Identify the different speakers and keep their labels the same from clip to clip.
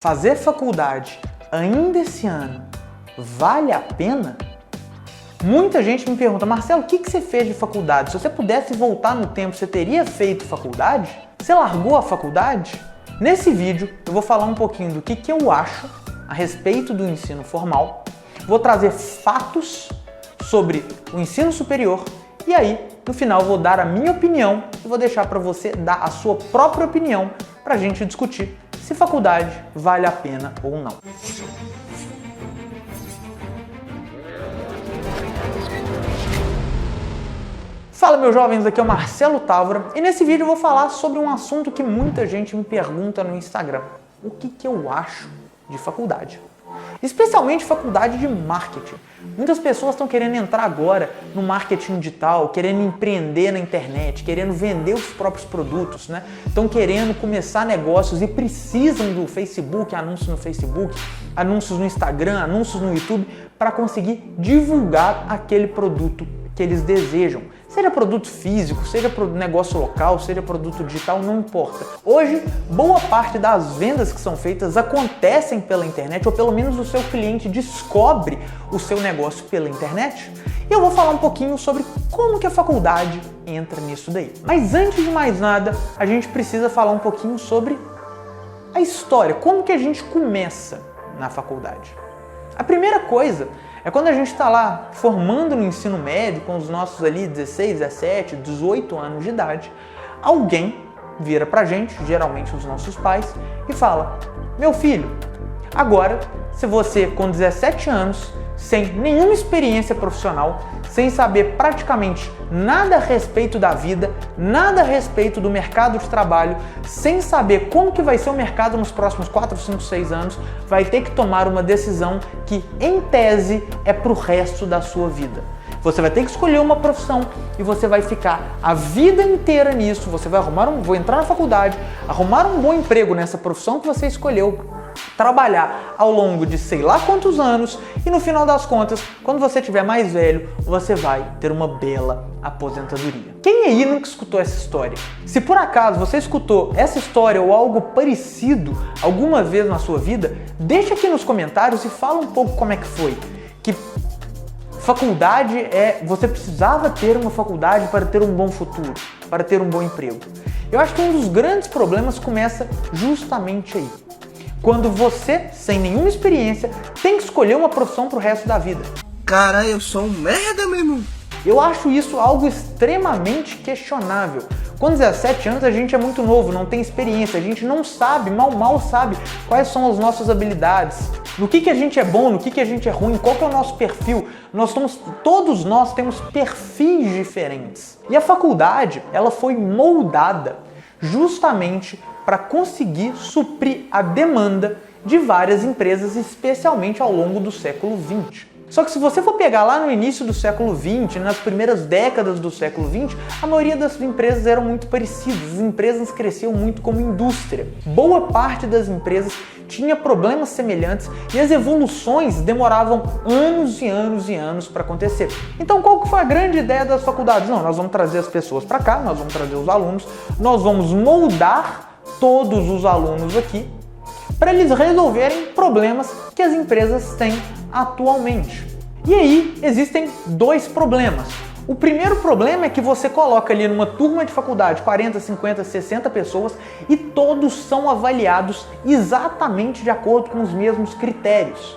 Speaker 1: Fazer faculdade ainda esse ano vale a pena? Muita gente me pergunta, Marcelo, o que você fez de faculdade? Se você pudesse voltar no tempo, você teria feito faculdade? Você largou a faculdade? Nesse vídeo eu vou falar um pouquinho do que eu acho a respeito do ensino formal, vou trazer fatos sobre o ensino superior e aí, no final, vou dar a minha opinião e vou deixar para você dar a sua própria opinião para a gente discutir se faculdade vale a pena ou não. Fala, meus jovens, aqui é o Marcelo Távora e nesse vídeo eu vou falar sobre um assunto que muita gente me pergunta no Instagram. O que eu acho de faculdade? Especialmente faculdade de marketing. Muitas pessoas estão querendo entrar agora no marketing digital, querendo empreender na internet, querendo vender os próprios produtos, né? Estão querendo começar negócios e precisam do Facebook, anúncios no Facebook, anúncios no Instagram, anúncios no YouTube para conseguir divulgar aquele produto que eles desejam. Seja produto físico, seja negócio local, seja produto digital, não importa. Hoje, boa parte das vendas que são feitas acontecem pela internet, ou pelo menos o seu cliente descobre o seu negócio pela internet. E eu vou falar um pouquinho sobre como que a faculdade entra nisso daí. Mas antes de mais nada, a gente precisa falar um pouquinho sobre a história, como que a gente começa na faculdade. A primeira coisa é quando a gente está lá formando no ensino médio, com os nossos ali 16, 17, 18 anos de idade, alguém vira pra gente, geralmente os nossos pais, e fala: meu filho, agora, se você com 17 anos, sem nenhuma experiência profissional, sem saber praticamente nada a respeito da vida, nada a respeito do mercado de trabalho, sem saber como que vai ser o mercado nos próximos 4, 5, 6 anos, vai ter que tomar uma decisão que, em tese, é pro resto da sua vida. Você vai ter que escolher uma profissão e você vai ficar a vida inteira nisso. Você vai vou entrar na faculdade, arrumar um bom emprego nessa profissão que você escolheu, trabalhar ao longo de sei lá quantos anos e no final das contas, quando você tiver mais velho, você vai ter uma bela aposentadoria. Quem aí nunca escutou essa história? Se por acaso você escutou essa história ou algo parecido alguma vez na sua vida, deixa aqui nos comentários e fala um pouco como é que foi. Que faculdade você precisava ter uma faculdade para ter um bom futuro, para ter um bom emprego. Eu acho que um dos grandes problemas começa justamente aí. Quando você, sem nenhuma experiência, tem que escolher uma profissão pro resto da vida.
Speaker 2: Cara, eu sou um merda, meu irmão.
Speaker 1: Eu acho isso algo extremamente questionável. Com 17 anos a gente é muito novo, não tem experiência, a gente não sabe, mal sabe quais são as nossas habilidades, no que a gente é bom, no que a gente é ruim, qual que é o nosso perfil. Todos nós temos perfis diferentes. E a faculdade, ela foi moldada justamente para conseguir suprir a demanda de várias empresas, especialmente ao longo do século XX. Só que se você for pegar lá no início do século XX, nas primeiras décadas do século XX, a maioria das empresas eram muito parecidas, as empresas cresciam muito como indústria. Boa parte das empresas tinha problemas semelhantes e as evoluções demoravam anos e anos e anos para acontecer. Então qual que foi a grande ideia das faculdades? Não, nós vamos trazer as pessoas para cá, nós vamos trazer os alunos, nós vamos moldar todos os alunos aqui para eles resolverem problemas que as empresas têm atualmente. E aí existem dois problemas. O primeiro problema é que você coloca ali numa turma de faculdade 40, 50, 60 pessoas e todos são avaliados exatamente de acordo com os mesmos critérios.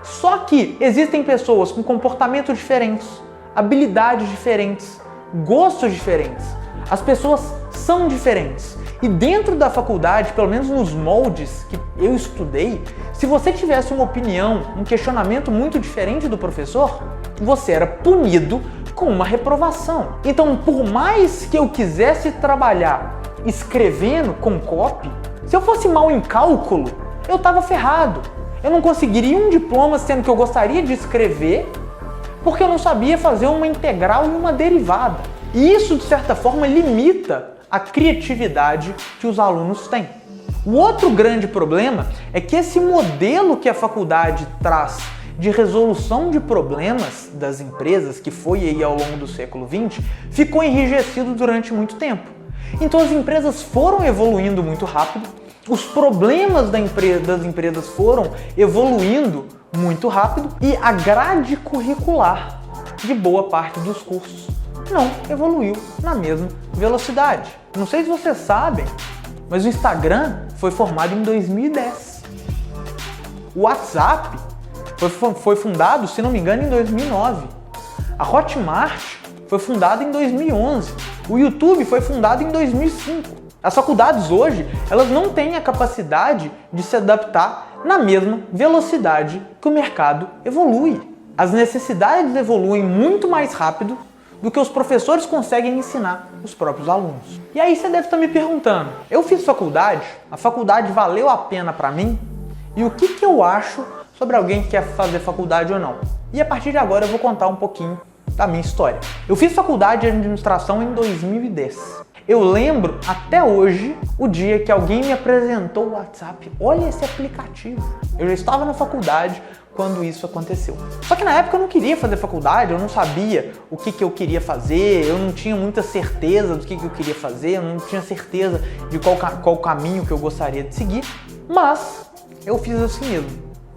Speaker 1: Só que existem pessoas com comportamentos diferentes, habilidades diferentes, gostos diferentes. As pessoas são diferentes. E dentro da faculdade, pelo menos nos moldes que eu estudei, se você tivesse uma opinião, um questionamento muito diferente do professor, você era punido com uma reprovação. Então, por mais que eu quisesse trabalhar escrevendo com copy, se eu fosse mal em cálculo, eu estava ferrado. Eu não conseguiria um diploma sendo que eu gostaria de escrever, porque eu não sabia fazer uma integral e uma derivada. E isso, de certa forma, limita a criatividade que os alunos têm. O outro grande problema é que esse modelo que a faculdade traz de resolução de problemas das empresas, que foi aí ao longo do século XX, ficou enrijecido durante muito tempo. Então as empresas foram evoluindo muito rápido, os problemas das empresas foram evoluindo muito rápido e a grade curricular de boa parte dos cursos não evoluiu na mesma velocidade. Não sei se vocês sabem, mas o Instagram foi formado em 2010. O WhatsApp foi fundado, se não me engano, em 2009. A Hotmart foi fundada em 2011. O YouTube foi fundado em 2005. As faculdades hoje, elas não têm a capacidade de se adaptar na mesma velocidade que o mercado evolui. As necessidades evoluem muito mais rápido do que os professores conseguem ensinar os próprios alunos. E aí você deve estar me perguntando, eu fiz faculdade? A faculdade valeu a pena para mim? E o que eu acho sobre alguém que quer fazer faculdade ou não? E a partir de agora eu vou contar um pouquinho da minha história. Eu fiz faculdade de administração em 2010. Eu lembro até hoje o dia que alguém me apresentou o WhatsApp. Olha esse aplicativo. Eu já estava na faculdade quando isso aconteceu. Só que na época eu não queria fazer faculdade, eu não sabia o que eu queria fazer, eu não tinha muita certeza do que eu queria fazer, eu não tinha certeza de qual caminho que eu gostaria de seguir, mas eu fiz assim mesmo.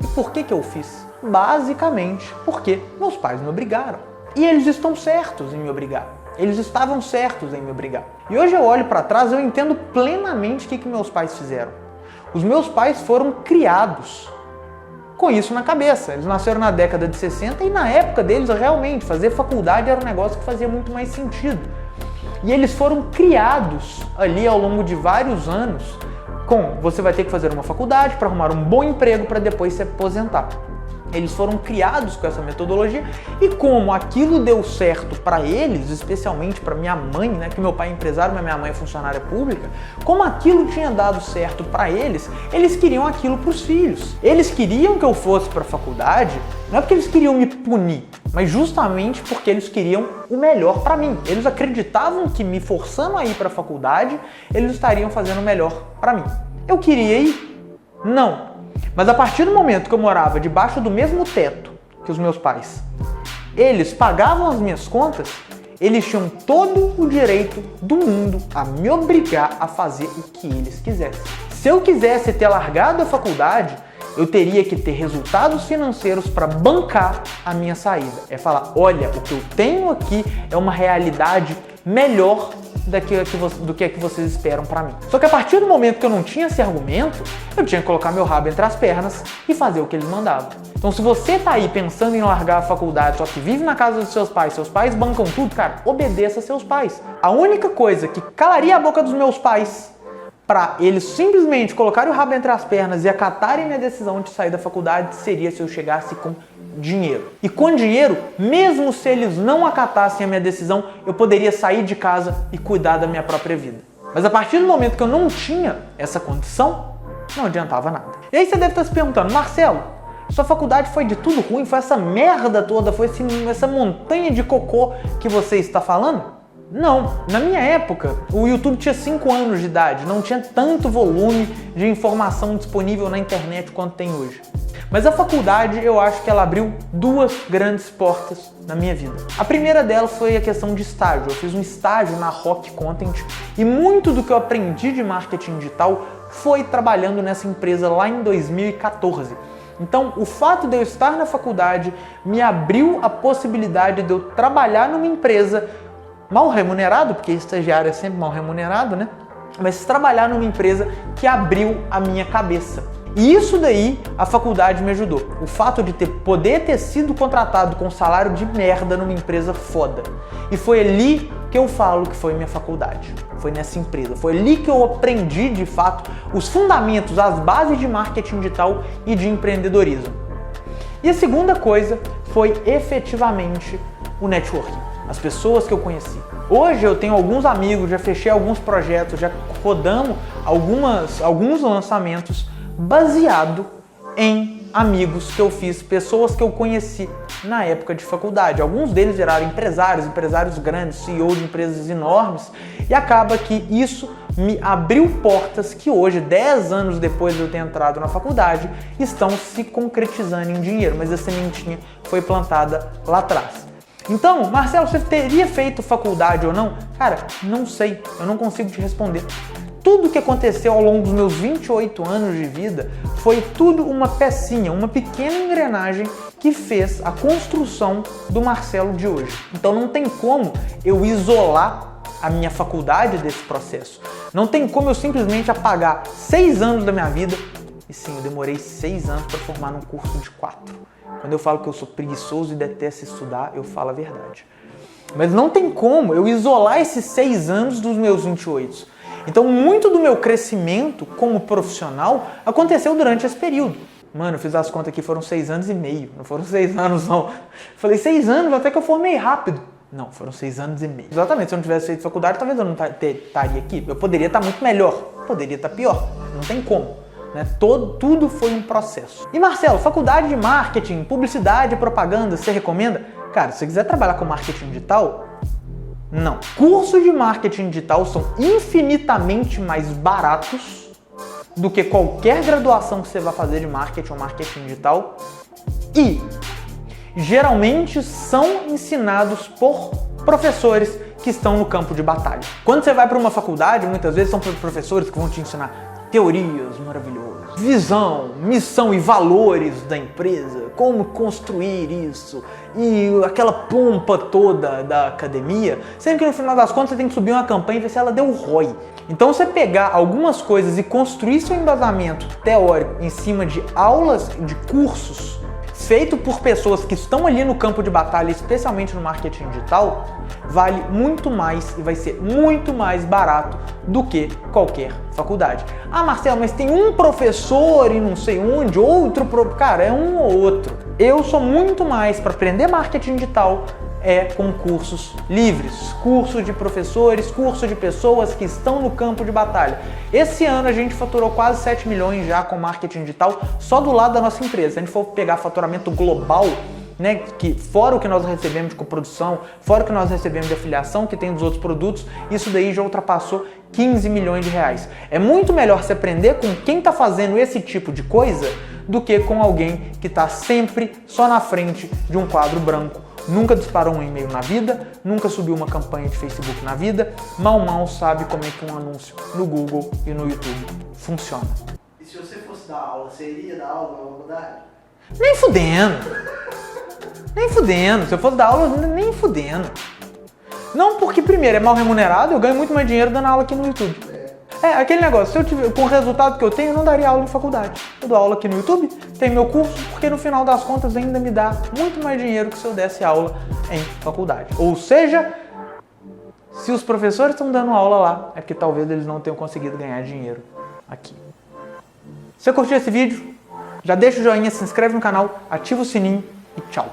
Speaker 1: E por que eu fiz? Basicamente porque meus pais me obrigaram. E eles estão certos em me obrigar. Eles estavam certos em me obrigar. E hoje eu olho para trás e eu entendo plenamente o que meus pais fizeram. Os meus pais foram criados com isso na cabeça. Eles nasceram na década de 60 e na época deles realmente fazer faculdade era um negócio que fazia muito mais sentido. E eles foram criados ali ao longo de vários anos com você vai ter que fazer uma faculdade para arrumar um bom emprego para depois se aposentar. Eles foram criados com essa metodologia e como aquilo deu certo para eles, especialmente para minha mãe, né, que meu pai é empresário, mas minha mãe é funcionária pública, como aquilo tinha dado certo para eles queriam aquilo para os filhos. Eles queriam que eu fosse para a faculdade, não é porque eles queriam me punir, mas justamente porque eles queriam o melhor para mim. Eles acreditavam que me forçando a ir para a faculdade, eles estariam fazendo o melhor para mim. Eu queria ir? Não. Mas a partir do momento que eu morava debaixo do mesmo teto que os meus pais, eles pagavam as minhas contas, eles tinham todo o direito do mundo a me obrigar a fazer o que eles quisessem. Se eu quisesse ter largado a faculdade, eu teria que ter resultados financeiros para bancar a minha saída. É falar, olha, o que eu tenho aqui é uma realidade melhor do que vocês esperam para mim. Só que a partir do momento que eu não tinha esse argumento, eu tinha que colocar meu rabo entre as pernas e fazer o que eles mandavam. Então se você tá aí pensando em largar a faculdade, só que vive na casa dos seus pais bancam tudo, cara, obedeça seus pais. A única coisa que calaria a boca dos meus pais para eles simplesmente colocarem o rabo entre as pernas e acatarem minha decisão de sair da faculdade seria se eu chegasse com dinheiro. E com dinheiro, mesmo se eles não acatassem a minha decisão, eu poderia sair de casa e cuidar da minha própria vida. Mas a partir do momento que eu não tinha essa condição, não adiantava nada. E aí você deve estar se perguntando, Marcelo, sua faculdade foi de tudo ruim? Foi essa merda toda? Foi essa montanha de cocô que você está falando? Não, na minha época, o YouTube tinha 5 anos de idade, não tinha tanto volume de informação disponível na internet quanto tem hoje. Mas a faculdade, eu acho que ela abriu 2 grandes portas na minha vida. A primeira delas foi a questão de estágio. Eu fiz um estágio na Rock Content e muito do que eu aprendi de marketing digital foi trabalhando nessa empresa lá em 2014. Então, o fato de eu estar na faculdade me abriu a possibilidade de eu trabalhar numa empresa mal remunerado, porque estagiário é sempre mal remunerado, né? Mas trabalhar numa empresa que abriu a minha cabeça. E isso daí a faculdade me ajudou. O fato de poder ter sido contratado com um salário de merda numa empresa foda. E foi ali que eu falo que foi minha faculdade. Foi nessa empresa. Foi ali que eu aprendi de fato os fundamentos, as bases de marketing digital e de empreendedorismo. E a segunda coisa foi efetivamente o networking. As pessoas que eu conheci. Hoje eu tenho alguns amigos, já fechei alguns projetos, já rodamos alguns lançamentos baseado em amigos que eu fiz, pessoas que eu conheci na época de faculdade. Alguns deles viraram empresários grandes, CEOs de empresas enormes, e acaba que isso me abriu portas que hoje, 10 anos depois de eu ter entrado na faculdade, estão se concretizando em dinheiro, mas a sementinha foi plantada lá atrás. Então, Marcelo, você teria feito faculdade ou não? Cara, não sei, eu não consigo te responder. tudo que aconteceu ao longo dos meus 28 anos de vida foi tudo uma pecinha, uma pequena engrenagem que fez a construção do Marcelo de hoje. Então não tem como eu isolar a minha faculdade desse processo. Não tem como eu simplesmente apagar 6 anos da minha vida. E sim, eu demorei 6 anos para formar num curso de 4. Quando eu falo que eu sou preguiçoso e detesto estudar, eu falo a verdade. Mas não tem como eu isolar esses 6 anos dos meus 28. Então, muito do meu crescimento como profissional aconteceu durante esse período. Mano, eu fiz as contas aqui, foram 6 anos e meio. Não foram 6 anos, não. Falei, 6 anos, até que eu formei rápido. Não, foram 6 anos e meio. Exatamente, se eu não tivesse feito faculdade, talvez eu não estaria aqui. Eu poderia estar muito melhor, poderia estar pior. Não tem como. Né? Tudo foi um processo. E Marcelo, faculdade de marketing, publicidade, propaganda, você recomenda? Cara, se você quiser trabalhar com marketing digital, não. Cursos de marketing digital são infinitamente mais baratos do que qualquer graduação que você vai fazer de marketing ou marketing digital e geralmente são ensinados por professores que estão no campo de batalha. Quando você vai para uma faculdade, muitas vezes são professores que vão te ensinar teorias maravilhosas, visão, missão e valores da empresa, como construir isso e aquela pompa toda da academia, sendo que no final das contas você tem que subir uma campanha e ver se ela deu ROI. Então você pegar algumas coisas e construir seu embasamento teórico em cima de aulas, de cursos, feito por pessoas que estão ali no campo de batalha, especialmente no marketing digital, vale muito mais e vai ser muito mais barato do que qualquer faculdade. Ah, Marcelo, mas tem um professor e não sei onde, outro cara, é um ou outro. Eu sou muito mais para aprender marketing digital com cursos livres, curso de professores, curso de pessoas que estão no campo de batalha. Esse ano a gente faturou quase 7 milhões já com marketing digital só do lado da nossa empresa. Se a gente for pegar faturamento global, né, que fora o que nós recebemos de coprodução, fora o que nós recebemos de afiliação, que tem dos outros produtos, isso daí já ultrapassou 15 milhões de reais. É muito melhor se aprender com quem está fazendo esse tipo de coisa do que com alguém que está sempre só na frente de um quadro branco, nunca disparou um e-mail na vida, nunca subiu uma campanha de Facebook na vida, mal sabe como é que um anúncio no Google e no YouTube funciona.
Speaker 2: E se você fosse dar aula, você iria dar aula na faculdade?
Speaker 1: Nem fudendo. Nem fudendo. Se eu fosse dar aula, nem fudendo. Não, porque primeiro é mal remunerado, eu ganho muito mais dinheiro dando aula aqui no YouTube. É aquele negócio, se eu tiver, com o resultado que eu tenho, eu não daria aula em faculdade. Eu dou aula aqui no YouTube, tenho meu curso, porque no final das contas ainda me dá muito mais dinheiro que se eu desse aula em faculdade. Ou seja, se os professores estão dando aula lá, é porque talvez eles não tenham conseguido ganhar dinheiro aqui. Se você curtiu esse vídeo, já deixa o joinha, se inscreve no canal, ativa o sininho e tchau!